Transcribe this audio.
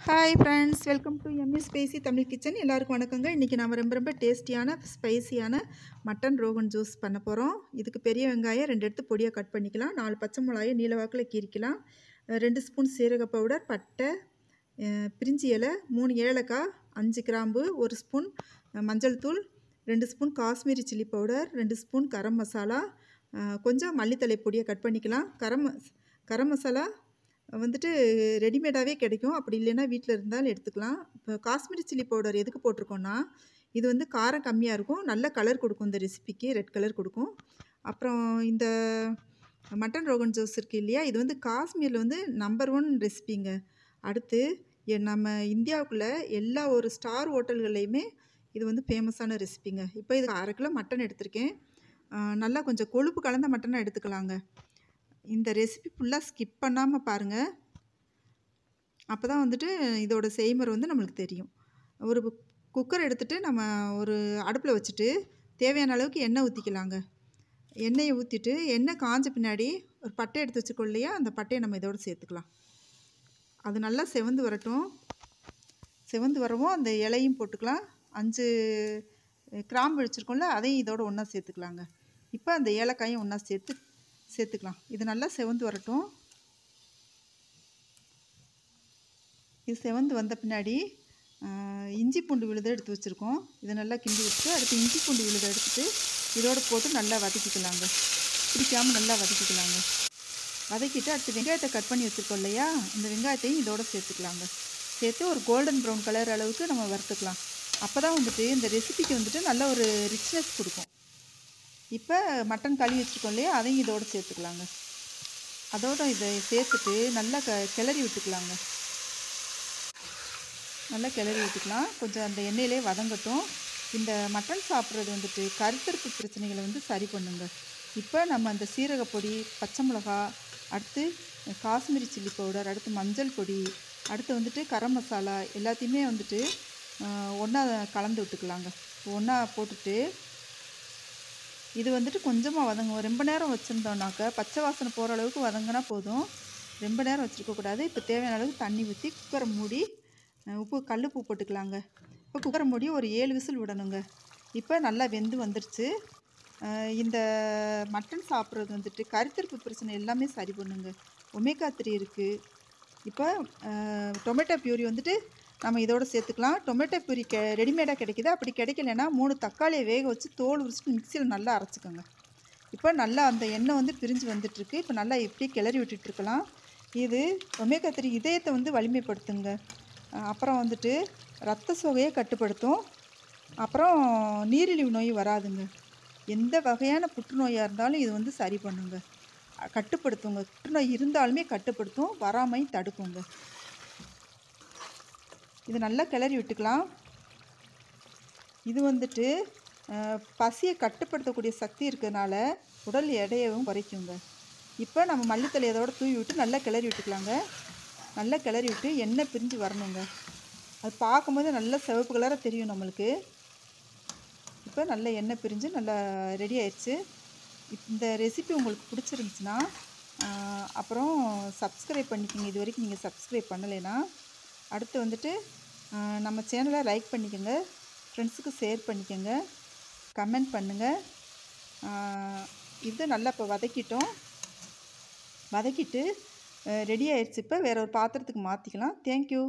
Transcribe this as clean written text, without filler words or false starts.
Hi friends, welcome to Emmy spicy Tamil kitchen. எல்லாருக்கும் வணக்கங்க. இன்றைக்கி நம்ம ரொம்ப டேஸ்டியான ஸ்பைசியான மட்டன் ரோகன் ஜூஸ் பண்ண போகிறோம். இதுக்கு பெரிய வெங்காயம் 2 எடுத்து பொடியாக கட் பண்ணிக்கலாம். 4 பச்சை மிளகாயை நீல வாக்கில் கீரிக்கலாம். 2 ஸ்பூன் சீரக பவுடர், பட்டை, பிரிஞ்சி இலை, 3 ஏலக்காய், 5 கிராம்பு, 1 ஸ்பூன் மஞ்சள் தூள், 2 spoon Kashmiri chilli powder, 2 spoon garam masala, கொஞ்சம் மல்லித்தலை பொடியை கட் பண்ணிக்கலாம். கரம் மசாலா வந்துட்டு ரெடிமேடாகவே கிடைக்கும். அப்படி இல்லைன்னா வீட்டில் இருந்தாலும் எடுத்துக்கலாம். இப்போ காஷ்மீரி சில்லி பவுடர் எதுக்கு போட்டிருக்கோன்னா, இது வந்து காரம் கம்மியாக இருக்கும், நல்ல கலர் கொடுக்கும். இந்த ரெசிபிக்கு ரெட் கலர் கொடுக்கும். அப்புறம் இந்த மட்டன் ரோகன் ஜோஸ் இருக்குது இல்லையா, இது வந்து காஷ்மீரில் வந்து நம்பர் 1 ரெசிபிங்க. அடுத்து நம்ம இந்தியாவுக்குள்ளே எல்லா ஒரு ஸ்டார் ஹோட்டல்கள்லையுமே இது வந்து ஃபேமஸான ரெசிபிங்க. இப்போ இது 1/2 கிலோ மட்டன் எடுத்திருக்கேன். நல்லா கொஞ்சம் கொழுப்பு கலந்த மட்டனாக எடுத்துக்கலாங்க. இந்த ரெசிபி ஃபுல்லாக ஸ்கிப் பண்ணாமல் பாருங்கள். அப்போ தான் வந்துட்டு இதோட செய்முறை வந்து நம்மளுக்கு தெரியும். ஒரு குக்கர் எடுத்துகிட்டு நம்ம ஒரு அடுப்பில் வச்சுட்டு தேவையான அளவுக்கு எண்ணெய் ஊற்றிக்கலாங்க. எண்ணெயை ஊற்றிட்டு எண்ணெய் காஞ்ச பின்னாடி ஒரு பட்டை எடுத்து வச்சுக்கோ இல்லையா, அந்த பட்டையை நம்ம இதோடு சேர்த்துக்கலாம். அது நல்லா செவந்து வரட்டும். செவந்து வரவும் அந்த இலையும் போட்டுக்கலாம். 5 கிராம்பு வச்சுருக்கோம்ல, அதையும் இதோட ஒன்றா சேர்த்துக்கலாங்க. இப்போ அந்த ஏலக்காயும் ஒன்றா சேர்த்துக்கலாம். இது நல்லா செவந்து வரட்டும். இது செவந்து வந்த பின்னாடி இஞ்சி பூண்டு விழுதை எடுத்து வச்சுருக்கோம். இதை நல்லா கிண்டி வச்சுட்டு அடுத்து இஞ்சி பூண்டு விழுதை எடுத்துகிட்டு இதோடு போட்டு நல்லா வதக்கிக்கலாங்க. பிடிக்காமல் நல்லா வதக்கிக்கலாங்க. வதக்கிட்டு அடுத்து வெங்காயத்தை கட் பண்ணி வச்சுருக்கோம் இல்லையா, இந்த வெங்காயத்தையும் இதோடு சேர்த்துக்கலாங்க. சேர்த்து ஒரு கோல்டன் ப்ரௌன் கலர் அளவுக்கு நம்ம வறுத்துக்கலாம். அப்போ தான் வந்துட்டு இந்த ரெசிபிக்கு வந்துட்டு நல்ல ஒரு ரிச்னஸ் கொடுக்கும். இப்போ மட்டன் கழுவி வச்சுருக்கோம் இல்லையா, அதையும் இதோடு சேர்த்துக்கலாங்க. அதோடு இதை சேர்த்துட்டு நல்லா கிளறி விட்டுக்கலாங்க. நல்லா கிளறி விட்டுக்கலாம். கொஞ்சம் அந்த எண்ணெயிலே வதங்கட்டும். இந்த மட்டன் சாப்பிட்றது வந்துட்டு கருத்தரிப்பு பிரச்சனைகளை வந்து சரி பண்ணுங்க. இப்போ நம்ம அந்த சீரகப்பொடி, பச்சை மிளகா, அடுத்து காஷ்மீரி சில்லி பவுடர், அடுத்து மஞ்சள் பொடி, அடுத்து வந்துட்டு கரம் மசாலா எல்லாத்தையுமே வந்துட்டு ஒன்றா கலந்து விட்டுக்கலாங்க. ஒன்றா போட்டுட்டு இது வந்துட்டு கொஞ்சமாக வதங்குவோம். ரொம்ப நேரம் வச்சுருந்தோம்னாக்க பச்சை வாசனை போகிற அளவுக்கு வதங்கினா போதும். ரொம்ப நேரம் வச்சுருக்கக்கூடாது. இப்போ தேவையான அளவுக்கு தண்ணி ஊற்றி குக்கரை மூடி கல்லுப்பு போட்டுக்கலாங்க. இப்போ குக்கரை மூடி ஒரு 7 விசில் விடணுங்க. இப்போ நல்லா வெந்து வந்துருச்சு. இந்த மட்டன் சாப்பிட்றது வந்துட்டு கருத்தரிப்பு பிரச்சனை எல்லாமே சரி பண்ணுங்க. ஒமேகா 3 இருக்குது. இப்போ டொமேட்டோ பியூரி வந்துட்டு நம்ம இதோடு சேர்த்துக்கலாம். டொமேட்டோ பியூரி ரெடிமேடாக கிடைக்கிது. அப்படி கிடைக்கலன்னா 3 தக்காளியை வேக வச்சு தோல் உரிச்சிட்டு மிக்சியில் நல்லா அரைச்சிக்கோங்க. இப்போ நல்லா அந்த எண்ணெய் வந்து பிரிஞ்சு வந்துட்டுருக்கு. இப்போ நல்லா இப்படி கிளறி விட்டுட்டுருக்கலாம். இது ஒமேகா 3 இதயத்தை வந்து வலிமைப்படுத்துங்க. அப்புறம் வந்துட்டு இரத்த சோகையை கட்டுப்படுத்தும். அப்புறம் நீரிழிவு நோய் வராதுங்க. எந்த வகையான புற்றுநோயாக இருந்தாலும் இது வந்து சரி பண்ணுங்க, கட்டுப்படுத்துங்க. புற்றுநோய் இருந்தாலுமே கட்டுப்படுத்தும், வராமையும் தடுக்குங்க. இது நல்லா கிளறி விட்டுக்கலாம். இது வந்துட்டு பசியை கட்டுப்படுத்தக்கூடிய சக்தி இருக்கிறதுனால உடல் எடையவும் குறைக்குங்க. இப்போ நம்ம மல்லித்தலை இதோட தூவி விட்டு நல்லா கிளறி விட்டுக்கலாங்க. நல்லா கிளறி விட்டு எண்ணெய் பிரிஞ்சு வரணுங்க. அது பார்க்கும்போது நல்லா சிவப்பு கலராக தெரியும் நம்மளுக்கு. இப்போ நல்ல எண்ணெய் பிரிஞ்சு நல்லா ரெடி ஆயிடுச்சு. இந்த ரெசிபி உங்களுக்கு பிடிச்சிருந்துச்சுன்னா அப்புறம் சப்ஸ்கிரைப் பண்ணிக்கோங்க. இது வரைக்கும் நீங்கள் சப்ஸ்கிரைப் பண்ணலைன்னா. அடுத்து வந்துட்டு நம்ம சேனலை லைக் பண்ணிக்கோங்க, ஃப்ரெண்ட்ஸுக்கு ஷேர் பண்ணிக்கோங்க, கமெண்ட் பண்ணுங்கள். இது நல்லா இப்போ வதக்கிட்டு ரெடி ஆயிடுச்சு. இப்போ வேறு ஒரு பாத்திரத்துக்கு மாற்றிக்கலாம். தேங்க்யூ.